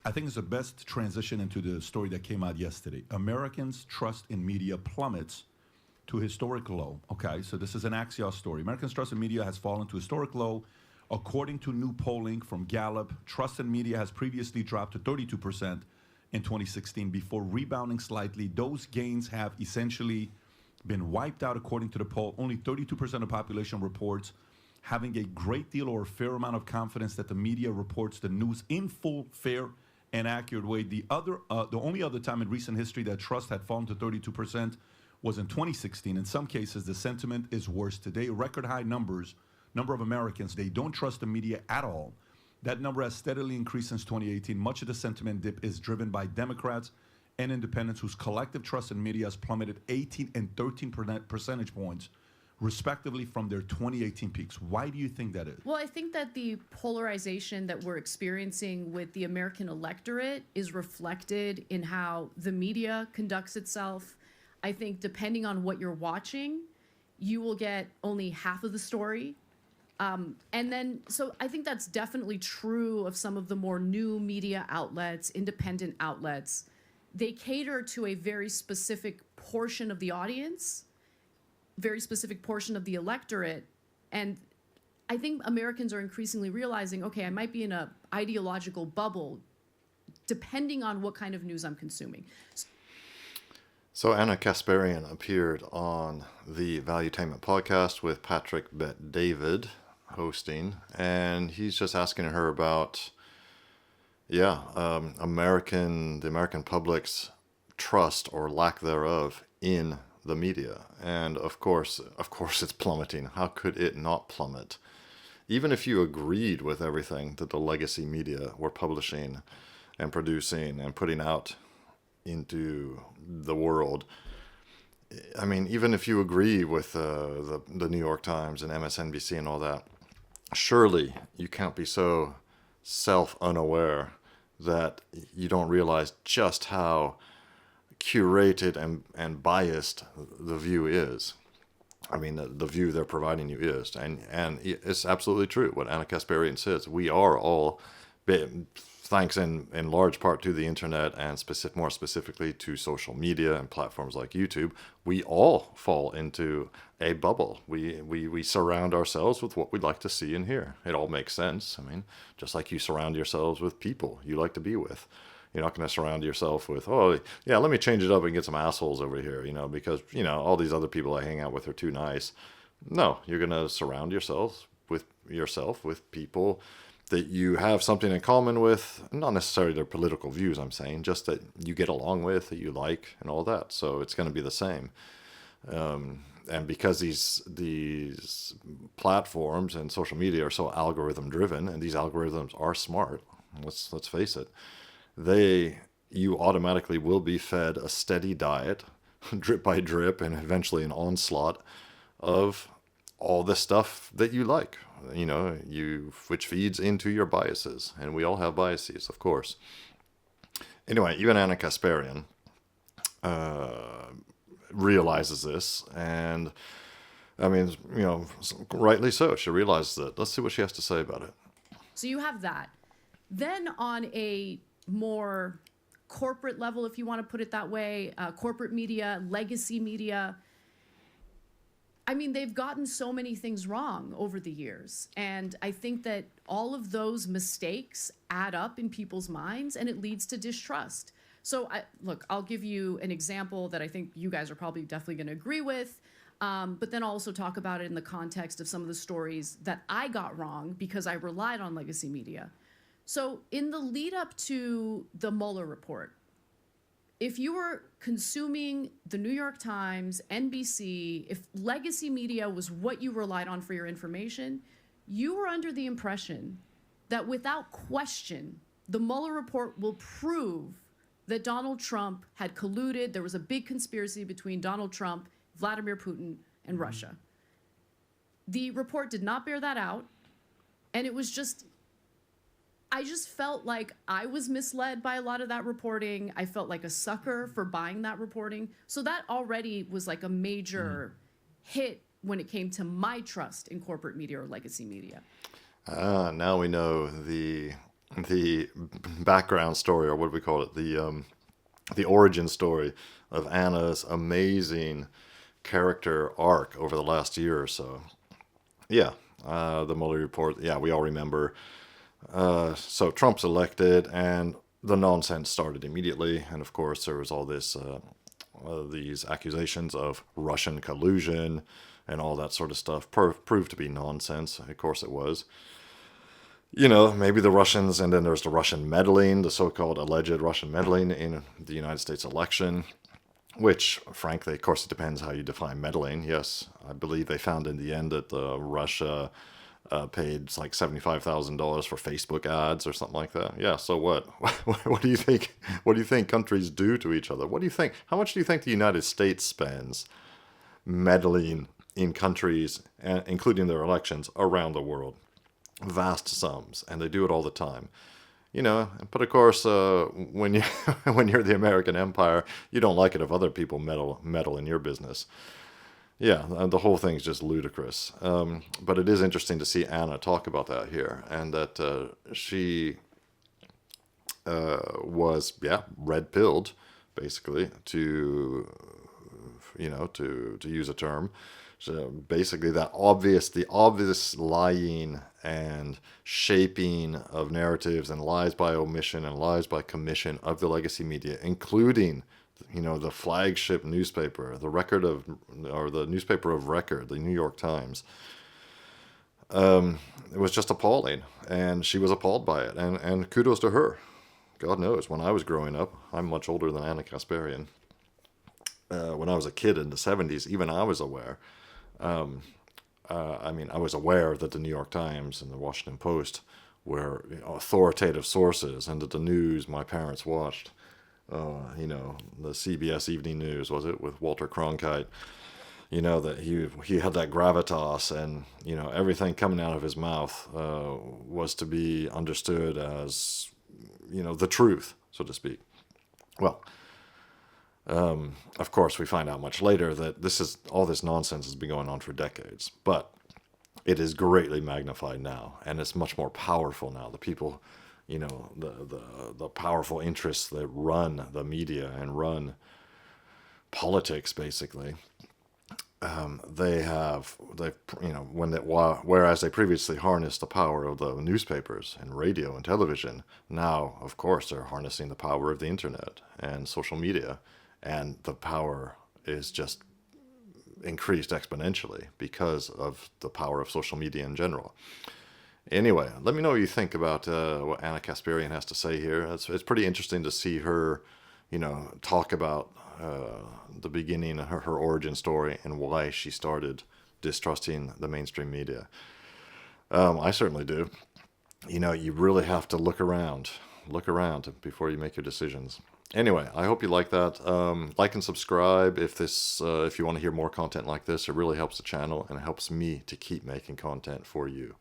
I think it's the best transition into the story that came out yesterday. Americans' trust in media plummets to historic low. Okay, so this is an Axios story. Americans' trust in media has fallen to historic low. According to new polling from Gallup, trust in media has previously dropped to 32% in 2016 before rebounding slightly. Those gains have essentially been wiped out according to the poll. Only 32% of the population reports having a great deal or a fair amount of confidence that the media reports the news in full, fair, and accurate way. The only other time in recent history that trust had fallen to 32% was in 2016. In some cases, the sentiment is worse today. Record high number of Americans, they don't trust the media at all. That number has steadily increased since 2018. Much of the sentiment dip is driven by Democrats and independents whose collective trust in media has plummeted 18 and 13 percentage points, respectively, from their 2018 peaks. Why do you think that is? Well, I think that the polarization that we're experiencing with the American electorate is reflected in how the media conducts itself. I think depending on what you're watching, you will get only half of the story. So I think that's definitely true of some of the more new media outlets, independent outlets. They cater to a very specific portion of the audience, very specific portion of the electorate. And I think Americans are increasingly realizing, okay, I might be in an ideological bubble depending on what kind of news I'm consuming. So Ana Kasparian appeared on the Valuetainment podcast with Patrick Bet-David hosting, and he's just asking her about, the American public's trust or lack thereof in the media. And of course it's plummeting. How could it not plummet? Even if you agreed with everything that the legacy media were publishing and producing and putting out into the world, I mean, even if you agree with the New York Times and MSNBC and all that, surely you can't be so self-unaware that you don't realize just how curated and biased the view is. I mean, the view they're providing you is. And it's absolutely true what Ana Kasparian says. We are all, thanks in large part to the internet and more specifically to social media and platforms like YouTube, we all fall into a bubble. We surround ourselves with what we'd like to see and hear. It all makes sense. I mean, just like you surround yourselves with people you like to be with. You're not going to surround yourself with, let me change it up and get some assholes over here, because, all these other people I hang out with are too nice. No, you're going to surround yourself with people that you have something in common with, not necessarily their political views, I'm saying, just that you get along with, that you like, and all that. So it's going to be the same. And because these platforms and social media are so algorithm driven, and these algorithms are smart, let's face it, you automatically will be fed a steady diet, drip by drip, and eventually an onslaught of all the stuff that you like, which feeds into your biases. And we all have biases, of course. Anyway, even Ana Kasparian realizes this, and I mean, rightly so. She realizes it. Let's see what she has to say about it. So you have that. Then on a more corporate level, if you want to put it that way, corporate media, legacy media, I mean, they've gotten so many things wrong over the years. And I think that all of those mistakes add up in people's minds, and it leads to distrust. So I'll give you an example that I think you guys are probably definitely going to agree with, but then I'll also talk about it in the context of some of the stories that I got wrong because I relied on legacy media. So in the lead up to the Mueller report, if you were consuming the New York Times, NBC, if legacy media was what you relied on for your information, you were under the impression that without question, the Mueller report will prove that Donald Trump had colluded. There was a big conspiracy between Donald Trump, Vladimir Putin, and Russia. The report did not bear that out, and it was I just felt like I was misled by a lot of that reporting. I felt like a sucker for buying that reporting. So that already was like a major hit when it came to my trust in corporate media or legacy media. Now we know the the background story, or what do we call it? The origin story of Anna's amazing character arc over the last year or so. Yeah, the Mueller report. Yeah, we all remember. So Trump's elected, and the nonsense started immediately. And of course, there was all this these accusations of Russian collusion and all that sort of stuff. Proved to be nonsense. Of course, it was. Maybe the Russians, and then there's the Russian meddling, the so-called alleged Russian meddling in the United States election, which, frankly, of course, it depends how you define meddling. Yes, I believe they found in the end that Russia paid like $75,000 for Facebook ads or something like that. Yeah, so what? What do you think? What do you think countries do to each other? What do you think? How much do you think the United States spends meddling in countries, including their elections, around the world? Vast sums, and they do it all the time. But of course, when you when you're the American empire, you don't like it if other people meddle in your business. Yeah, the whole thing's just ludicrous. But it is interesting to see Anna talk about that here, and that she was red-pilled, basically, to use a term. So basically, the obvious lying and shaping of narratives and lies by omission and lies by commission of the legacy media, including, the flagship newspaper, the newspaper of record, the New York Times. It was just appalling, and she was appalled by it, and kudos to her. God knows, when I was growing up, I'm much older than Ana Kasparian. When I was a kid in the 70s, even I was aware. I was aware that the New York Times and the Washington Post were authoritative sources, and that the news my parents watched, the CBS Evening News, was it, with Walter Cronkite, that he had that gravitas, and, everything coming out of his mouth was to be understood as, the truth, so to speak. Well, of course, we find out much later that all this nonsense has been going on for decades, but it is greatly magnified now, and it's much more powerful now. The people, the powerful interests that run the media and run politics, basically, whereas they previously harnessed the power of the newspapers and radio and television, now, of course, they're harnessing the power of the internet and social media. And the power is just increased exponentially because of the power of social media in general. Anyway, let me know what you think about what Ana Kasparian has to say here. It's pretty interesting to see her, talk about the beginning, her origin story, and why she started distrusting the mainstream media. I certainly do. You really have to look around before you make your decisions. Anyway, I hope you like that. Like and subscribe if you want to hear more content like this. It really helps the channel, and it helps me to keep making content for you.